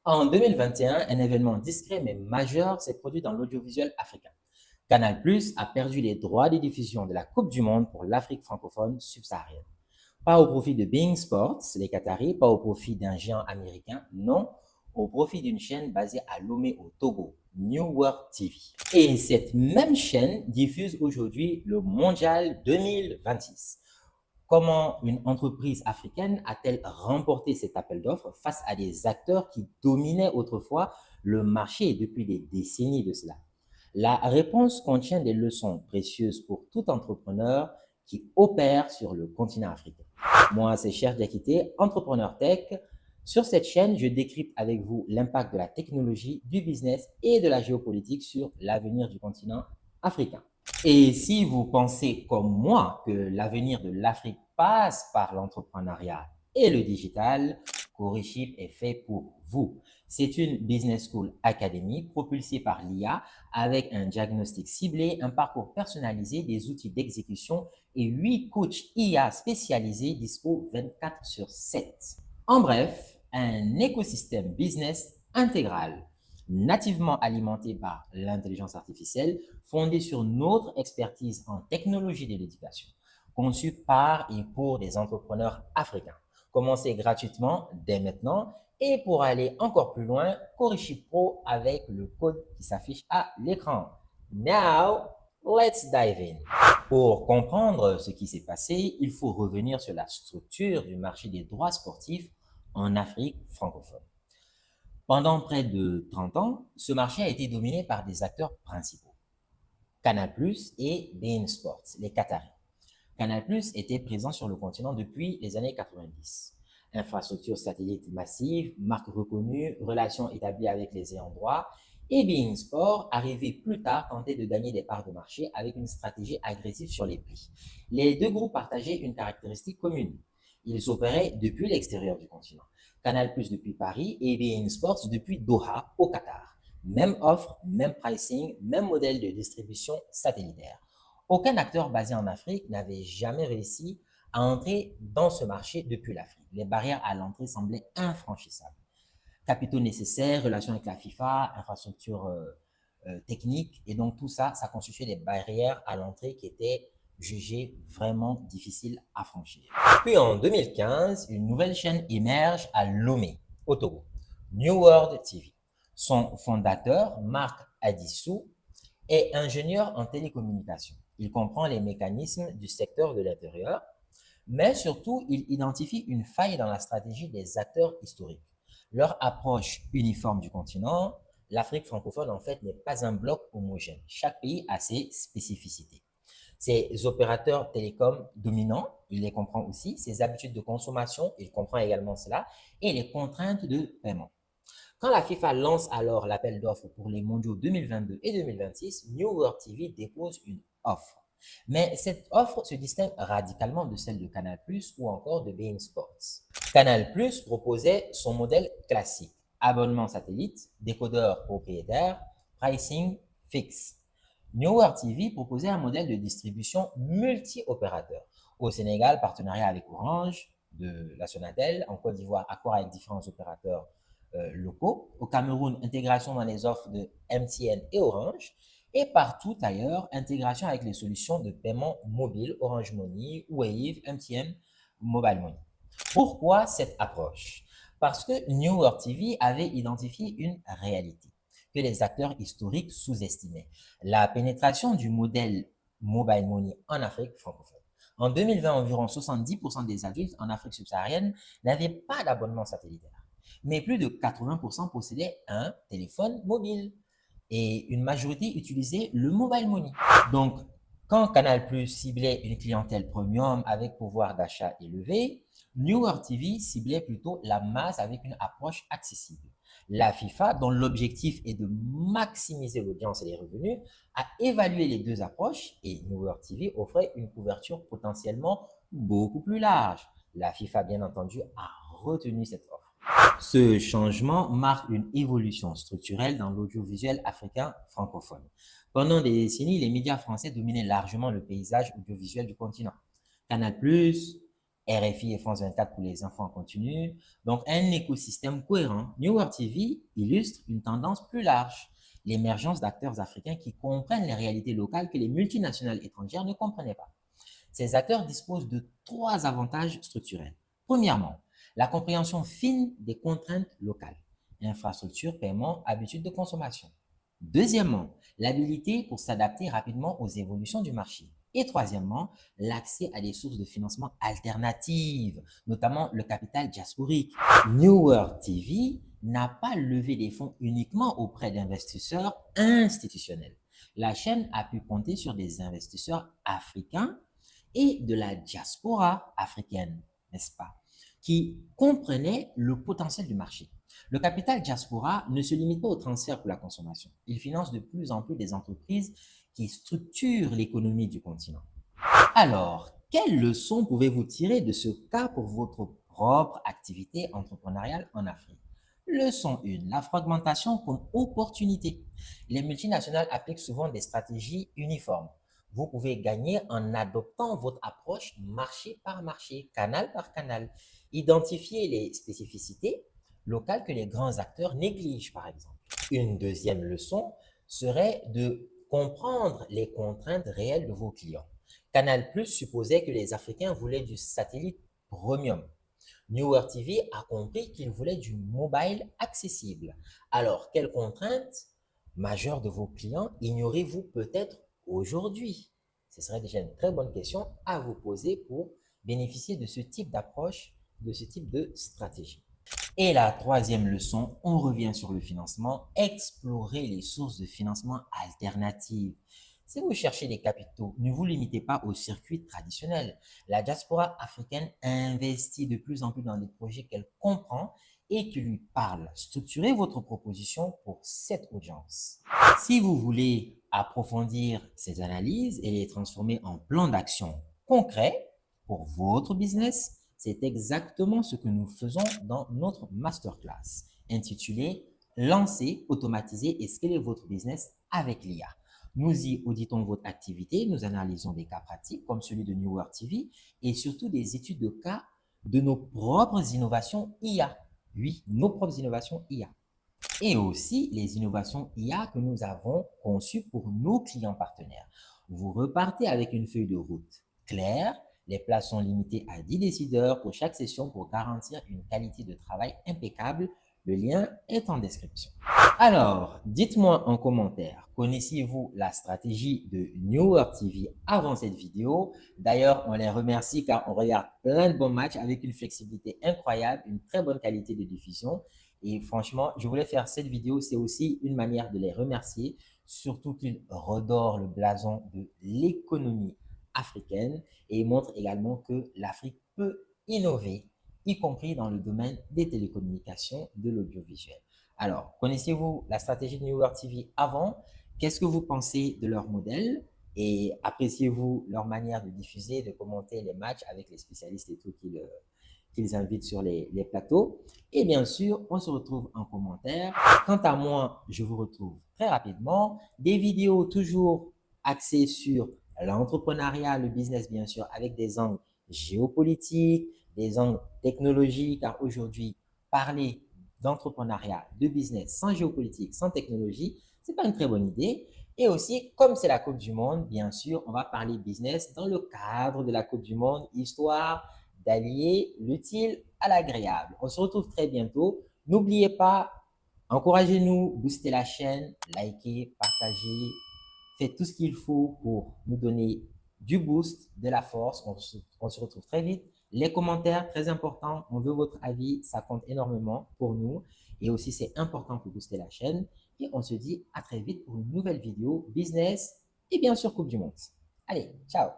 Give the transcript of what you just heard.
En 2021, un événement discret mais majeur s'est produit dans l'audiovisuel africain. Canal+ a perdu les droits de diffusion de la Coupe du Monde pour l'Afrique francophone subsaharienne. Pas au profit de Bein Sports, les Qataris, pas au profit d'un géant américain, non, au profit d'une chaîne basée à Lomé au Togo, New World TV. Et cette même chaîne diffuse aujourd'hui le Mondial 2026. Comment une entreprise africaine a-t-elle remporté cet appel d'offres face à des acteurs qui dominaient autrefois le marché depuis des décennies de cela? La réponse contient des leçons précieuses pour tout entrepreneur qui opère sur le continent africain. Moi, c'est Cher Diakité, entrepreneur tech. Sur cette chaîne, je décrypte avec vous l'impact de la technologie, du business et de la géopolitique sur l'avenir du continent africain. Et si vous pensez comme moi que l'avenir de l'Afrique passe par l'entrepreneuriat et le digital, Coriship est fait pour vous. C'est une business school academy propulsée par l'IA avec un diagnostic ciblé, un parcours personnalisé, des outils d'exécution et 8 coachs IA spécialisés dispo 24 sur 7. En bref, un écosystème business intégral nativement alimenté par l'intelligence artificielle, fondé sur notre expertise en technologie de l'éducation, conçu par et pour des entrepreneurs africains. Commencez gratuitement dès maintenant et pour aller encore plus loin, Coriship Pro avec le code qui s'affiche à l'écran. Now, let's dive in. Pour comprendre ce qui s'est passé, il faut revenir sur la structure du marché des droits sportifs en Afrique francophone. Pendant près de 30 ans, ce marché a été dominé par des acteurs principaux, Canal+ et beIN Sports, les Qataris. Canal+ était présent sur le continent depuis les années 90. Infrastructure satellite massive, marque reconnue, relations établies avec les ayants droit, et beIN Sport, arrivé plus tard, tentait de gagner des parts de marché avec une stratégie agressive sur les prix. Les deux groupes partageaient une caractéristique commune. Ils opéraient depuis l'extérieur du continent. Canal+ depuis Paris et beIN Sports depuis Doha, au Qatar. Même offre, même pricing, même modèle de distribution satellitaire. Aucun acteur basé en Afrique n'avait jamais réussi à entrer dans ce marché depuis l'Afrique. Les barrières à l'entrée semblaient infranchissables. Capitaux nécessaires, relations avec la FIFA, infrastructures techniques, et donc tout ça, ça constituait des barrières à l'entrée qui étaient jugées vraiment difficiles à franchir. Puis en 2015, une nouvelle chaîne émerge à Lomé, au Togo, New World TV. Son fondateur, Marc Adissou, est ingénieur en télécommunications. Il comprend les mécanismes du secteur de l'intérieur, mais surtout, il identifie une faille dans la stratégie des acteurs historiques. Leur approche uniforme du continent, l'Afrique francophone, en fait, n'est pas un bloc homogène. Chaque pays a ses spécificités. Ses opérateurs télécoms dominants, il les comprend aussi, ses habitudes de consommation, il comprend également cela, et les contraintes de paiement. Quand la FIFA lance alors l'appel d'offres pour les mondiaux 2022 et 2026, New World TV dépose une offre. Mais cette offre se distingue radicalement de celle de Canal+ ou encore de beIN Sports. Canal+ proposait son modèle classique, abonnement satellite, décodeur propriétaire, pricing fixe. New World TV proposait un modèle de distribution multi-opérateur. Au Sénégal, partenariat avec Orange, de la Sonatel, en Côte d'Ivoire, accord avec différents opérateurs locaux. Au Cameroun, intégration dans les offres de MTN et Orange. Et partout ailleurs, intégration avec les solutions de paiement mobile, Orange Money, Wave, MTN, Mobile Money. Pourquoi cette approche? Parce que New World TV avait identifié une réalité que les acteurs historiques sous-estimaient. La pénétration du modèle Mobile Money en Afrique francophone. En 2020, environ 70% des adultes en Afrique subsaharienne n'avaient pas d'abonnement satellitaire. Mais plus de 80% possédaient un téléphone mobile et une majorité utilisait le mobile money. Donc, quand Canal+ ciblait une clientèle premium avec pouvoir d'achat élevé, New World TV ciblait plutôt la masse avec une approche accessible. La FIFA, dont l'objectif est de maximiser l'audience et les revenus, a évalué les deux approches et New World TV offrait une couverture potentiellement beaucoup plus large. La FIFA, bien entendu, a retenu cette offre. Ce changement marque une évolution structurelle dans l'audiovisuel africain francophone. Pendant des décennies, les médias français dominaient largement le paysage audiovisuel du continent. Canal+, RFI et France 24 pour les infos en continu. Donc, un écosystème cohérent. New World TV illustre une tendance plus large, l'émergence d'acteurs africains qui comprennent les réalités locales que les multinationales étrangères ne comprenaient pas. Ces acteurs disposent de trois avantages structurels. Premièrement, la compréhension fine des contraintes locales, infrastructures, paiements, habitudes de consommation. Deuxièmement, l'habilité pour s'adapter rapidement aux évolutions du marché. Et troisièmement, l'accès à des sources de financement alternatives, notamment le capital diasporique. New World TV n'a pas levé des fonds uniquement auprès d'investisseurs institutionnels. La chaîne a pu compter sur des investisseurs africains et de la diaspora africaine, n'est-ce pas, qui comprenaient le potentiel du marché. Le capital diaspora ne se limite pas au transfert pour la consommation. Il finance de plus en plus des entreprises qui structurent l'économie du continent. Alors, quelles leçons pouvez-vous tirer de ce cas pour votre propre activité entrepreneuriale en Afrique? Leçon 1, la fragmentation comme opportunité. Les multinationales appliquent souvent des stratégies uniformes. Vous pouvez gagner en adoptant votre approche marché par marché, canal par canal. Identifiez les spécificités locales que les grands acteurs négligent, par exemple. Une deuxième leçon serait de comprendre les contraintes réelles de vos clients. Canal+ supposait que les Africains voulaient du satellite premium. New World TV a compris qu'il voulait du mobile accessible. Alors, quelles contraintes majeures de vos clients ignorez-vous peut-être aujourd'hui? Ce serait déjà une très bonne question à vous poser pour bénéficier de ce type d'approche, de ce type de stratégie. Et la troisième leçon, on revient sur le financement, explorer les sources de financement alternatives. Si vous cherchez des capitaux, ne vous limitez pas aux circuits traditionnels. La diaspora africaine investit de plus en plus dans des projets qu'elle comprend et qui lui parlent. Structurez votre proposition pour cette audience. Si vous voulez approfondir ces analyses et les transformer en plan d'action concret pour votre business, c'est exactement ce que nous faisons dans notre masterclass intitulée Lancer, automatiser et scaler votre business avec l'IA. Nous y auditons votre activité, nous analysons des cas pratiques comme celui de New World TV et surtout des études de cas de nos propres innovations IA. Oui, nos propres innovations IA. Et aussi les innovations IA que nous avons conçues pour nos clients partenaires. Vous repartez avec une feuille de route claire. Les places sont limitées à 10 décideurs pour chaque session pour garantir une qualité de travail impeccable. Le lien est en description. Alors, dites-moi en commentaire, connaissiez-vous la stratégie de New World TV avant cette vidéo? D'ailleurs, on les remercie car on regarde plein de bons matchs avec une flexibilité incroyable, une très bonne qualité de diffusion. Et franchement, je voulais faire cette vidéo, c'est aussi une manière de les remercier, surtout qu'ils redorent le blason de l'économie africaine et montrent également que l'Afrique peut innover, y compris dans le domaine des télécommunications, de l'audiovisuel. Alors, connaissiez-vous la stratégie de New World TV avant? Qu'est-ce que vous pensez de leur modèle? Et appréciez-vous leur manière de diffuser, de commenter les matchs avec les spécialistes et tout qu'ils invitent sur les plateaux? Et bien sûr, on se retrouve en commentaire. Quant à moi, je vous retrouve très rapidement. Des vidéos toujours axées sur l'entrepreneuriat, le business bien sûr, avec des angles géopolitiques, des angles technologiques, car aujourd'hui, parler d'entrepreneuriat, de business sans géopolitique, sans technologie, c'est pas une très bonne idée. Et aussi, comme c'est la Coupe du Monde, bien sûr, on va parler business dans le cadre de la Coupe du Monde, histoire d'allier l'utile à l'agréable. On se retrouve très bientôt. N'oubliez pas, encouragez-nous, boostez la chaîne, likez, partagez, faites tout ce qu'il faut pour nous donner du boost, de la force. On se retrouve très vite. Les commentaires, très importants. On veut votre avis. Ça compte énormément pour nous. Et aussi, c'est important pour booster la chaîne. Et on se dit à très vite pour une nouvelle vidéo business et bien sûr Coupe du Monde. Allez, ciao!